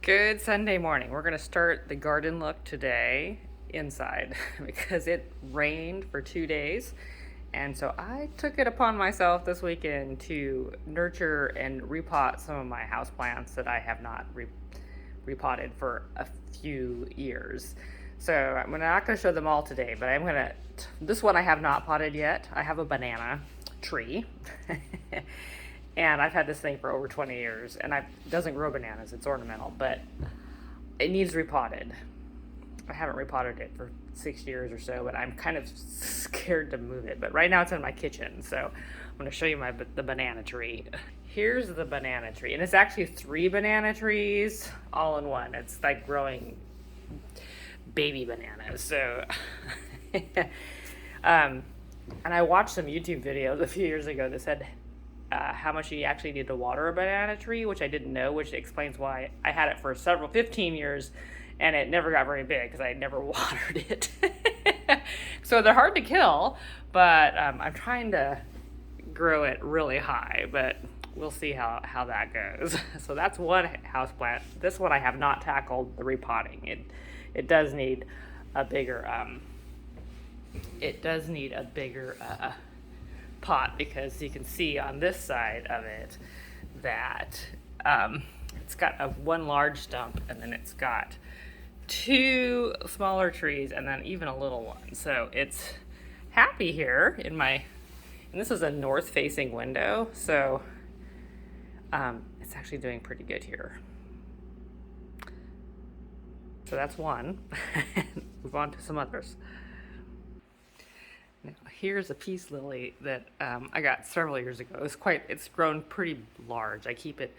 Good Sunday morning. We're going to start the garden look today inside because it rained for 2 days. And so I took it upon myself this weekend to nurture and repot some of my houseplants that I have not repotted for a few years. So I'm not going to show them all today, but this one I have not potted yet. I have a banana tree. And I've had this thing for over 20 years, and it doesn't grow bananas. It's ornamental, but it needs repotted. I haven't repotted it for 6 years or so, but I'm kind of scared to move it. But right now it's in my kitchen, so I'm going to show you the banana tree. Here's the banana tree, and it's actually 3 banana trees all in one. It's like growing baby bananas. So, and I watched some YouTube videos a few years ago that said how much you actually need to water a banana tree, which I didn't know, which explains why I had it for 15 years and it never got very big because I never watered it. So they're hard to kill, but I'm trying to grow it really high, but we'll see how that goes. So that's one house plant. This one I have not tackled the repotting. It does need a bigger pot, because you can see on this side of it that it's got one large stump, and then it's got 2 smaller trees, and then even a little one. So it's happy here and this is a north facing window, so it's actually doing pretty good here. So that's one. Move on to some others. Now, here's a peace lily that I got several years ago. It's grown pretty large. I keep it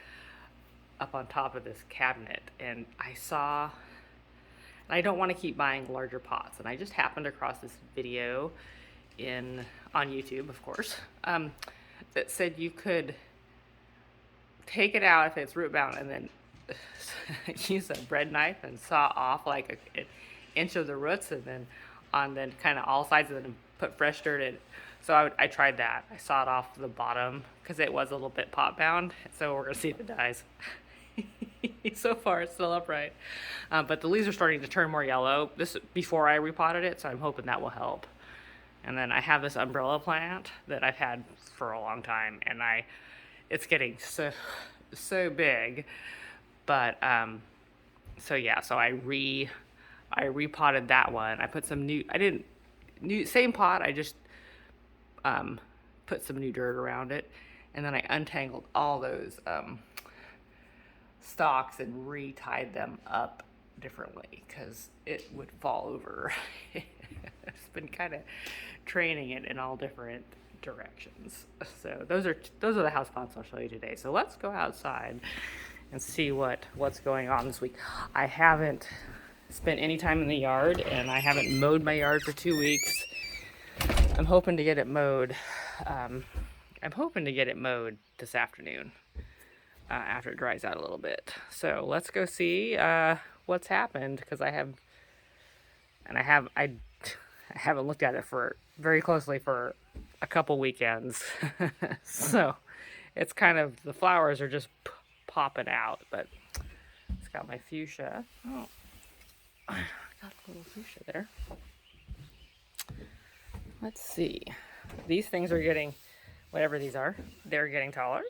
up on top of this cabinet, and I don't want to keep buying larger pots, and I just happened across this video on YouTube, of course, that said you could take it out if it's root bound, and then use a bread knife and saw off like an inch of the roots, and then kind of all sides of it, and put fresh dirt in. So I tried that. I sawed off the bottom because it was a little bit pot bound. So we're gonna see if it dies. So far it's still upright, but the leaves are starting to turn more yellow. This before I repotted it, so I'm hoping that will help. And then I have this umbrella plant that I've had for a long time, and it's getting so big. But so I repotted that one. I put some same pot. I just put some new dirt around it, and then I untangled all those stalks and retied them up differently because it would fall over. It's been kind of training it in all different directions. So those are the house plants I'll show you today. So let's go outside and see what's going on this week. I haven't spent any time in the yard, and I haven't mowed my yard for 2 weeks. I'm hoping to get it mowed. This afternoon after it dries out a little bit. So let's go see what's happened, because I haven't looked at it very closely for a couple weekends. So it's kind of, the flowers are just popping out, but it's got my fuchsia. Oh, I got a little fuchsia there. Let's see. These things are getting, whatever these are, they're getting taller.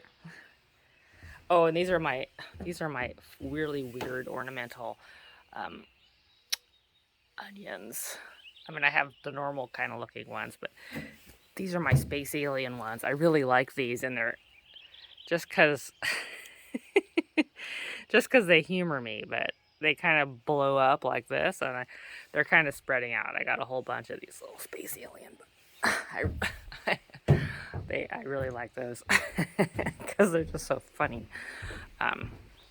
Oh, and these are my really weird ornamental onions. I mean, I have the normal kind of looking ones, but these are my space alien ones. I really like these, and they're just because they humor me, but they kind of blow up like this, and they're kind of spreading out. I got a whole bunch of these little space alien. I really like those because they're just so funny.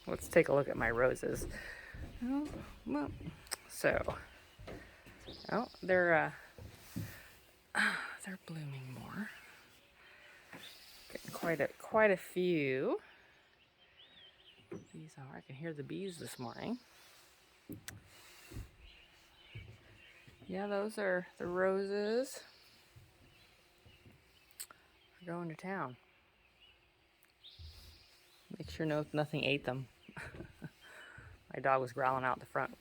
Let's take a look at my roses. Oh, well, they're blooming more. Getting quite a few. I can hear the bees this morning. Yeah, those are the roses. We're going to town. Make sure nothing ate them. My dog was growling out the front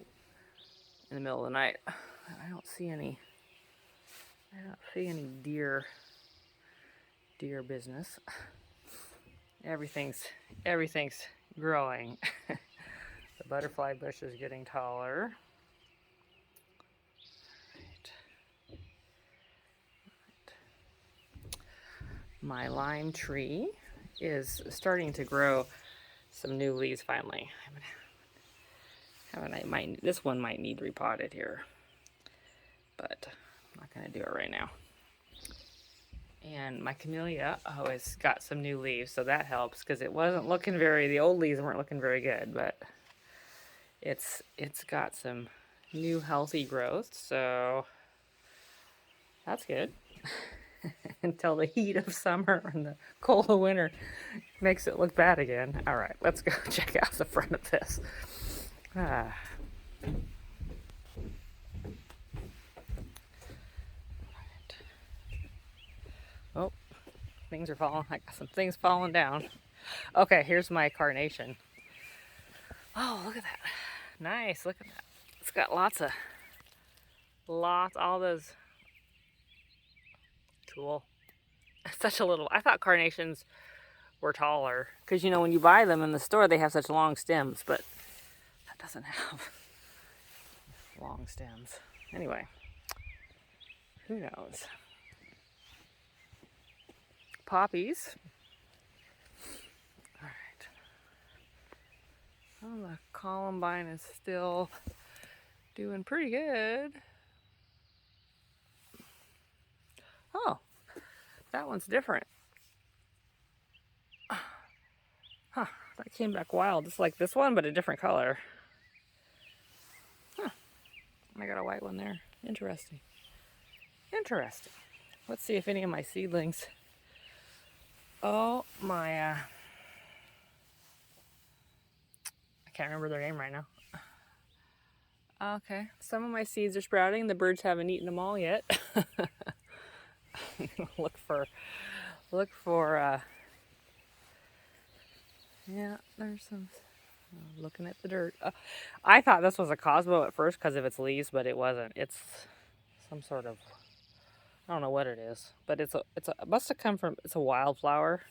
in the middle of the night. I don't see any deer business. Everything's growing. The butterfly bush is getting taller. My lime tree is starting to grow some new leaves finally. This one might need repotted here, but I'm not going to do it right now. And my camellia has got some new leaves, so that helps because it wasn't looking the old leaves weren't looking very good, but it's got some new healthy growth, so that's good. Until the heat of summer and the cold of winter makes it look bad again. All right, let's go check out the front of this. Oh, things are falling. I got some things falling down. Okay, here's my carnation. Oh, look at that. Nice, look at that. It's got all those. Cool. Such a little, I thought carnations were taller. Because, you know, when you buy them in the store, they have such long stems, but that doesn't have long stems. Anyway, who knows? Poppies. All right. Well, the columbine is still doing pretty good. Oh, that one's different. Huh, that came back wild, just like this one, but a different color. Huh, I got a white one there. Interesting. Interesting. Let's see if any of my seedlings. Oh, my, I can't remember their name right now. Okay, some of my seeds are sprouting. The birds haven't eaten them all yet. look for yeah, there's some. Looking at the dirt. I thought this was a Cosmo at first because of its leaves, but it wasn't. It's some sort of, I don't know what it is, but it must have come from, it's a wildflower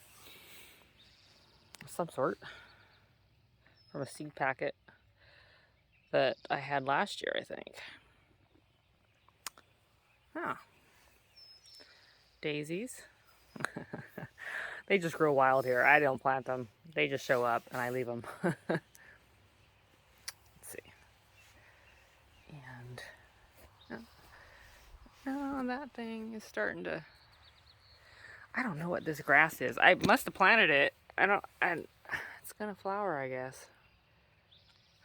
of some sort from a seed packet that I had last year, I think. Huh. Daisies. They just grow wild here. I don't plant them. They just show up and I leave them. Let's see. And oh, that thing is starting to, I don't know what this grass is. I must have planted it. It's gonna flower, I guess.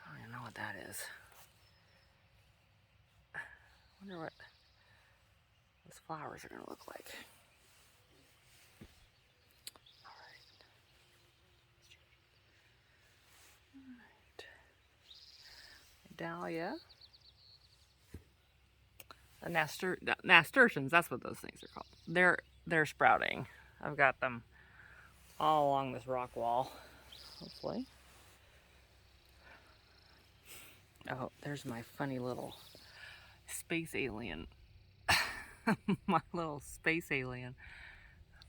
I don't even know what that is. I wonder what those flowers are gonna look like. Dahlia. Nasturtiums, that's what those things are called. They're sprouting. I've got them all along this rock wall, hopefully. Oh, there's my funny little space alien. My little space alien.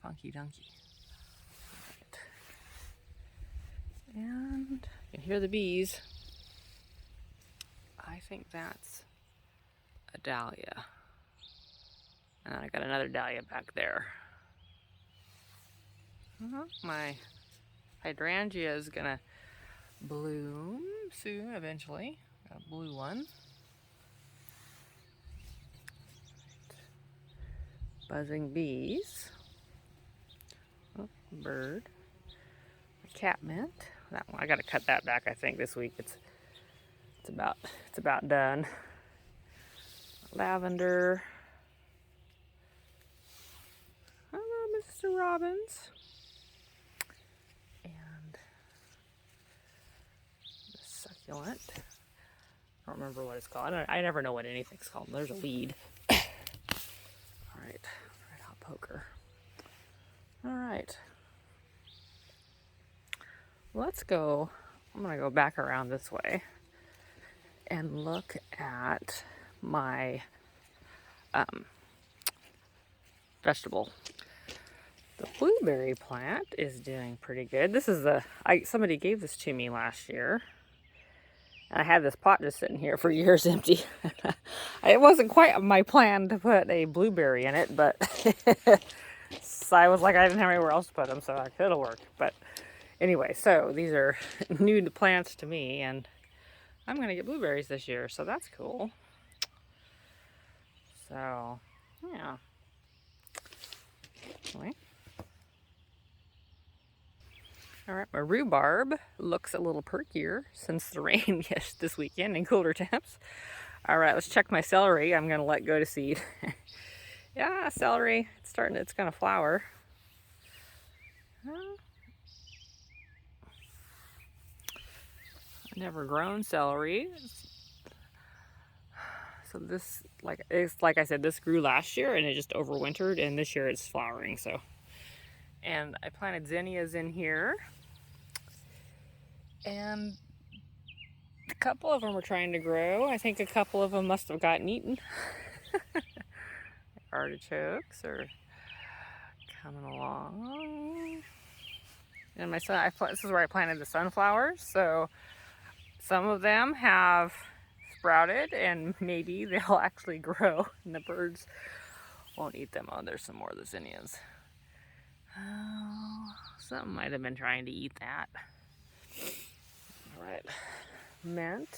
Funky Dunky. Right. And you can hear the bees. I think that's a dahlia. And I got another dahlia back there. My hydrangea is gonna bloom soon, eventually. Got a blue one. Buzzing bees. Oh, bird. Catmint. That one, I gotta cut that back, I think, this week. It's about done. Lavender. Hello, Mr. Robbins. And the succulent. I don't remember what it's called. I never know what anything's called. There's a weed. All right, red hot poker. All right. Let's go. I'm gonna go back around this way. and look at my vegetable. The blueberry plant is doing pretty good. This is somebody gave this to me last year. I had this pot just sitting here for years empty. It wasn't quite my plan to put a blueberry in it, but so I was like, I didn't have anywhere else to put them, so it'll work. But anyway, so these are new plants to me, and I'm going to get blueberries this year, so that's cool. So, yeah. Anyway. All right, my rhubarb looks a little perkier since the rain this weekend and cooler temps. All right, let's check my celery. I'm gonna let go to seed. Yeah, celery, it's gonna flower. Never grown celery. So this, like I said, this grew last year and it just overwintered, and this year it's flowering. So, and I planted zinnias in here, and a couple of them are trying to grow. I think a couple of them must have gotten eaten. Artichokes are coming along. And this is where I planted the sunflowers. So some of them have sprouted, and maybe they'll actually grow, and the birds won't eat them. Oh, there's some more of the zinnias. Oh, something might have been trying to eat that. All right, mint,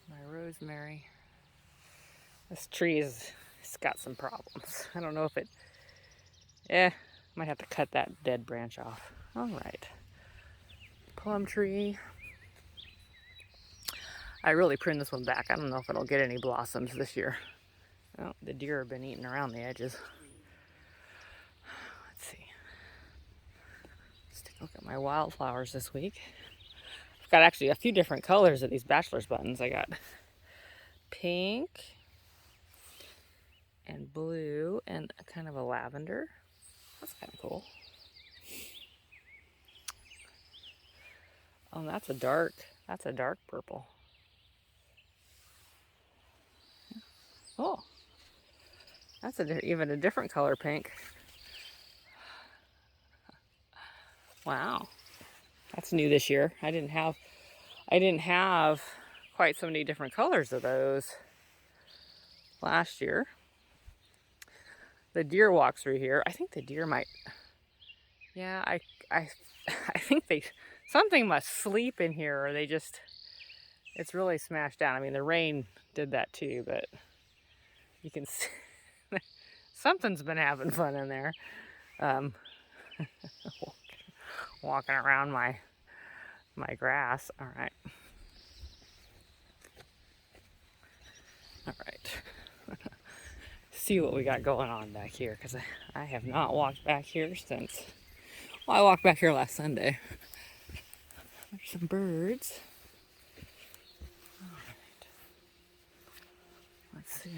my rosemary. This tree it's got some problems. I don't know if might have to cut that dead branch off. All right, plum tree. I really pruned this one back. I don't know if it'll get any blossoms this year. Oh, the deer have been eating around the edges. Let's see. Let's take a look at my wildflowers this week. I've got actually a few different colors of these bachelor's buttons. I got pink and blue and a kind of a lavender. That's kind of cool. Oh, that's a dark purple. Oh, that's even a different color pink. Wow, that's new this year. I didn't have quite so many different colors of those last year. The deer walk through here. I think the deer might. Yeah, I think something must sleep in here, or it's really smashed down. I mean, the rain did that too, but you can see something's been having fun in there. Walking around my grass. All right. See what we got going on back here, because I have not walked back here since, well, I walked back here last Sunday. There's some birds. All right. Let's see.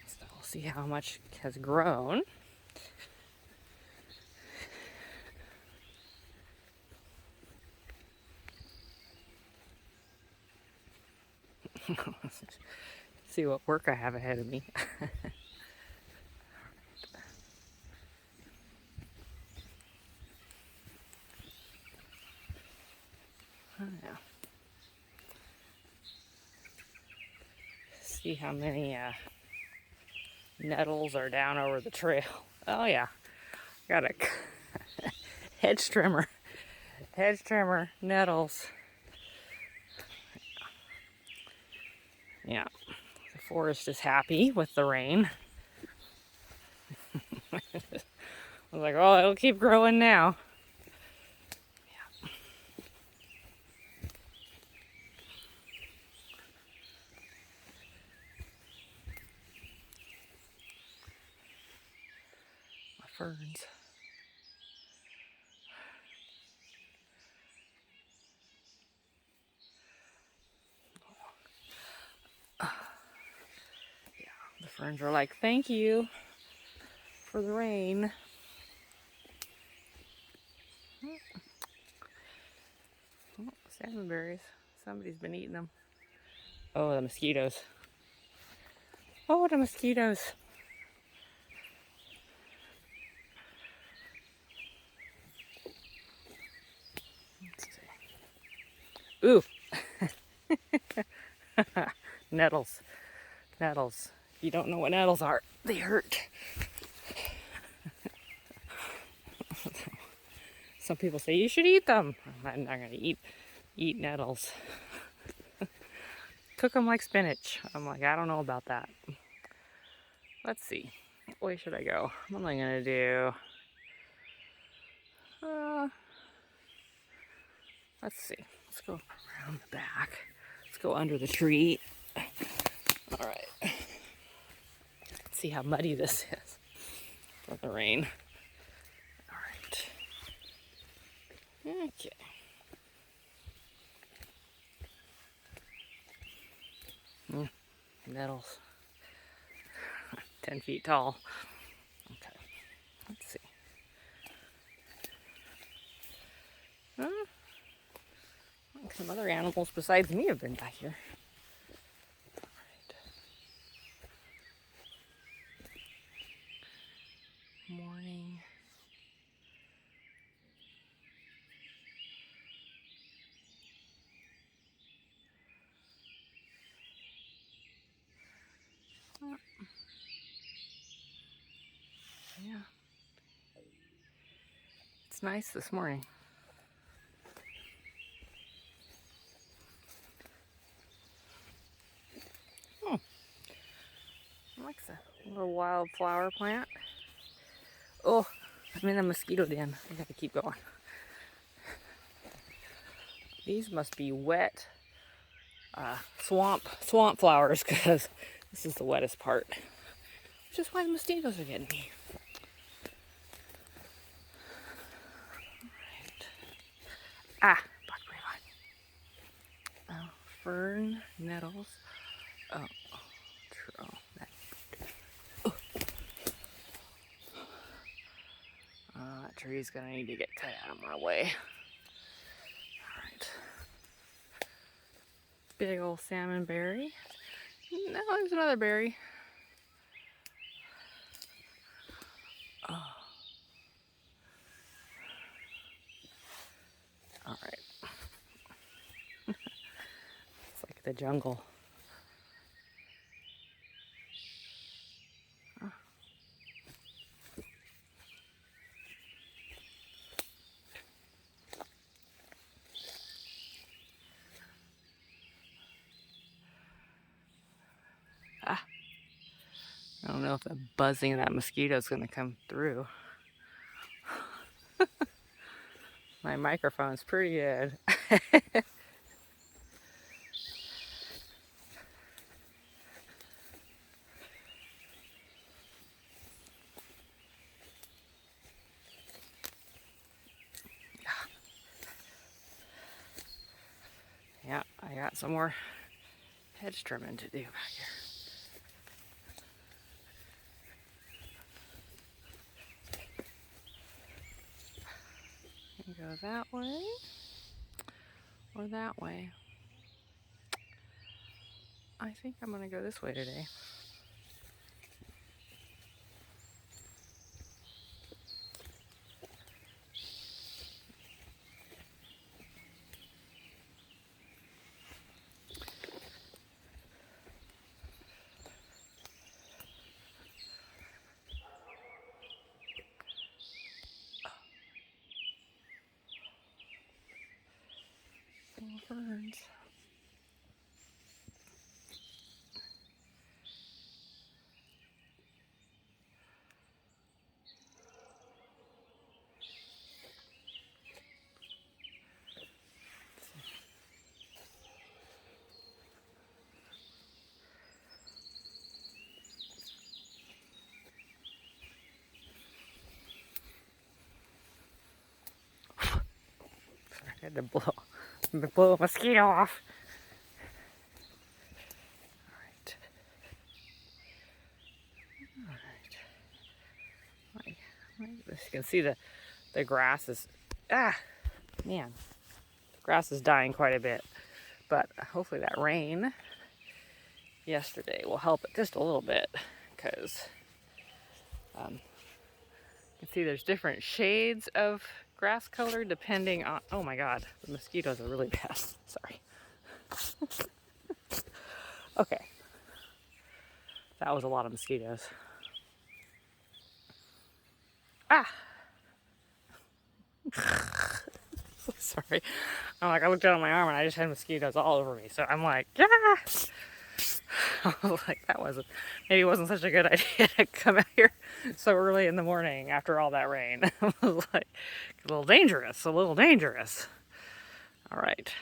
So we'll see how much has grown. See what work I have ahead of me. Oh, yeah. See how many nettles are down over the trail. Oh yeah, got a hedge trimmer, nettles. Yeah, the forest is happy with the rain. I was like, oh, it'll keep growing now. Yeah. My ferns. Yeah, the ferns are like, thank you. for the rain. Oh, salmon berries. Somebody's been eating them. Oh, the mosquitoes. Oh, the mosquitoes. Ooh. Nettles. Nettles. If you don't know what nettles are, they hurt. Some people say you should eat them. I'm not going to eat nettles. Cook them like spinach. I'm like, I don't know about that. Let's see. What way should I go? What am I going to do? Let's see. Let's go around the back. Let's go under the tree. All right. Let's see how muddy this is from the rain. All right. Okay. Nettles. 10 feet tall. Okay. Let's see. Some other animals besides me have been back here. All right. Morning. Yeah. It's nice this morning. Like a little wildflower plant. Oh, I'm in a mosquito den. I gotta keep going. These must be wet swamp flowers because this is the wettest part. Which is why the mosquitoes are getting me. Right. Black vine. Fern, nettles. Oh, true. That tree's gonna need to get cut out of my way. Alright. Big old salmon berry. No, there's another berry. Oh. Alright. It's like the jungle. I don't know if the buzzing of that mosquito is going to come through. My microphone's pretty good. Yeah, I got some more hedge trimming to do back here. Go that way or that way. I think I'm gonna go this way today. Little ferns. Sorry, I had to blow a mosquito off. You can see the grass is, man, the grass is dying quite a bit. But hopefully that rain yesterday will help it just a little bit, because you can see there's different shades of grass color depending on, oh my god, the mosquitoes are really bad. Sorry. Okay. That was a lot of mosquitoes. Sorry. I looked down at my arm and I just had mosquitoes all over me. So I'm like, yeah. I was like, maybe it wasn't such a good idea to come out here so early in the morning after all that rain. I was like, a little dangerous. All right,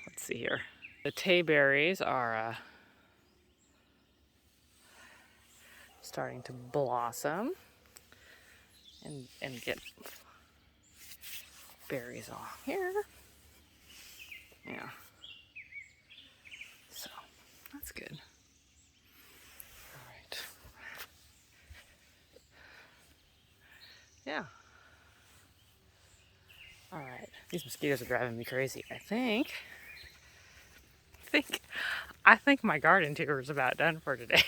let's see here. The tayberries are starting to blossom and get berries all here. Yeah. So that's good. All right. Yeah. All right. These mosquitoes are driving me crazy. I think my garden tour is about done for today.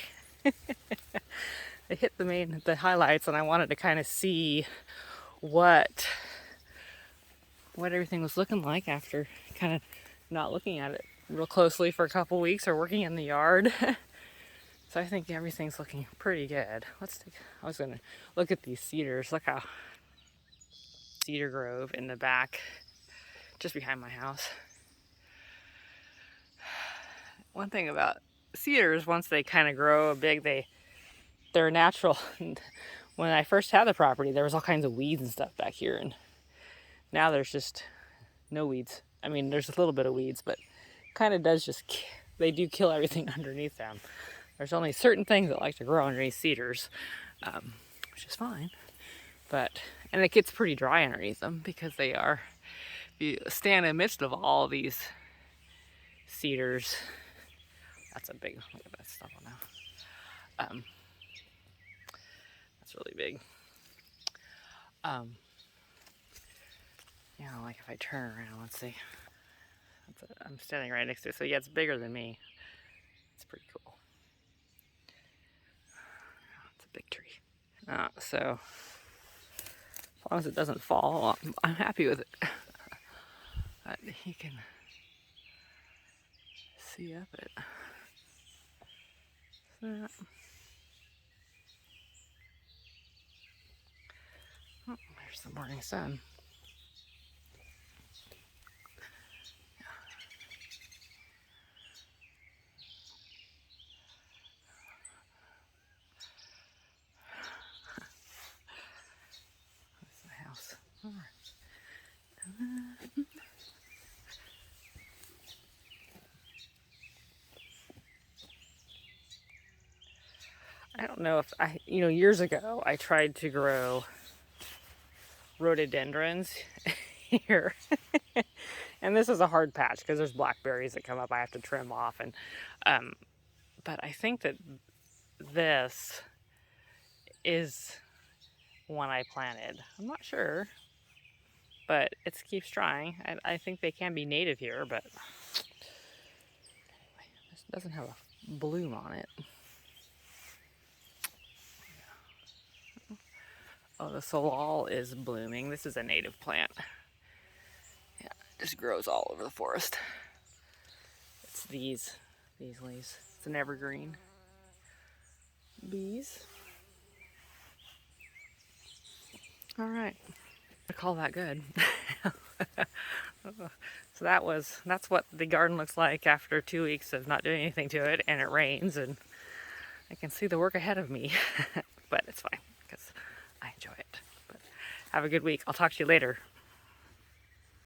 I hit the highlights, and I wanted to kind of see what everything was looking like after kind of not looking at it real closely for a couple weeks or working in the yard. So I think everything's looking pretty good. I was gonna look at these cedars. Look how cedar grove in the back, just behind my house. One thing about cedars, once they kind of grow big, they're natural. When I first had the property, there was all kinds of weeds and stuff back here, and now there's just no weeds. I mean, there's a little bit of weeds, but kind of they do kill everything underneath them. There's only certain things that like to grow underneath cedars, which is fine. And it gets pretty dry underneath them because they are, if you stand in the midst of all these cedars, that's a big, look at that stuff on now. That's really big. Like if I turn around, let's see. I'm standing right next to it, so yeah, it's bigger than me. It's pretty cool. It's a big tree. So as long as it doesn't fall, I'm happy with it. But you can see up it. So, there's the morning sun. That's the house. All right. I don't know if years ago I tried to grow rhododendrons here. And this is a hard patch because there's blackberries that come up I have to trim off, and but I think that this is one I planted. I'm not sure, but it keeps trying. I think they can be native here, but anyway, this doesn't have a bloom on it. Oh, the salal is blooming. This is a native plant. Yeah, it just grows all over the forest. It's these leaves. It's an evergreen. Bees. All right. I call that good. So that's what the garden looks like after 2 weeks of not doing anything to it, and it rains, and I can see the work ahead of me. But it's fine because I enjoy it. But have a good week. I'll talk to you later.